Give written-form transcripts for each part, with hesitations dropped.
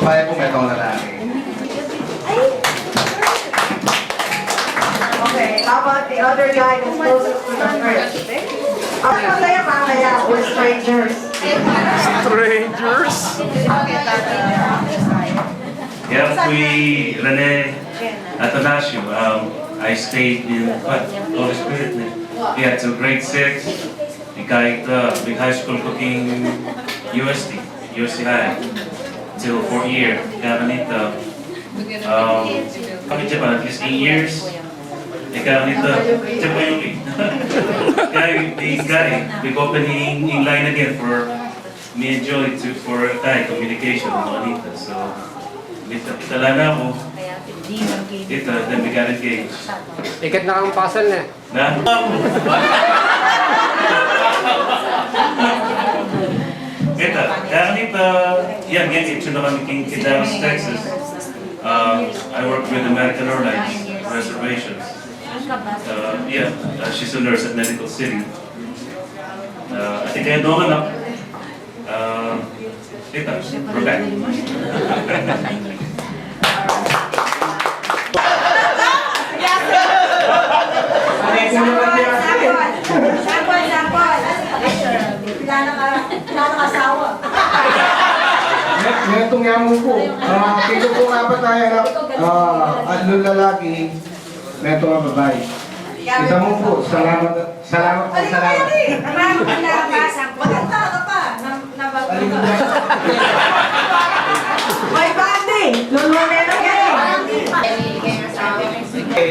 babae po, may itong lalaki. Okay, how about the other guy that's closest to the first? Mamaya, we're strangers. Strangers? Yeah, we Rene Atanasio. I stayed in Holy Spirit. Yeah, to grade 6. Kahit big high school cooking USC High till 4 year. Kaya kanita, kami dyan at least 8 years. Kaya kanita, dyan pa yung kaya the guy, big opening in line again for me and Joy for communication with Juanita. So, kitala na ako. Dito, then we got engaged. Ikat na kang pasal na. Na? Ito, kanita, yan, ito na kami in Dallas, Texas. I work with American Airlines reservations. Yeah, she's a nurse at Medical City. I think I know anak. Ito, Rebecca. Ngayong yamo po. Dito po nga ba tayo na atlong lalaki, ngayong nga babae. Kita mo po, salamat po, salamat. May bandi! Lulunay na kayo!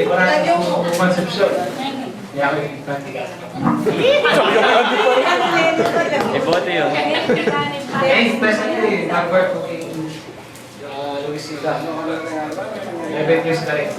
Maraming po konsepsyon. Kaya kayo Ibote yun. especially, nag-work po kay Luisita. 11 years na rin.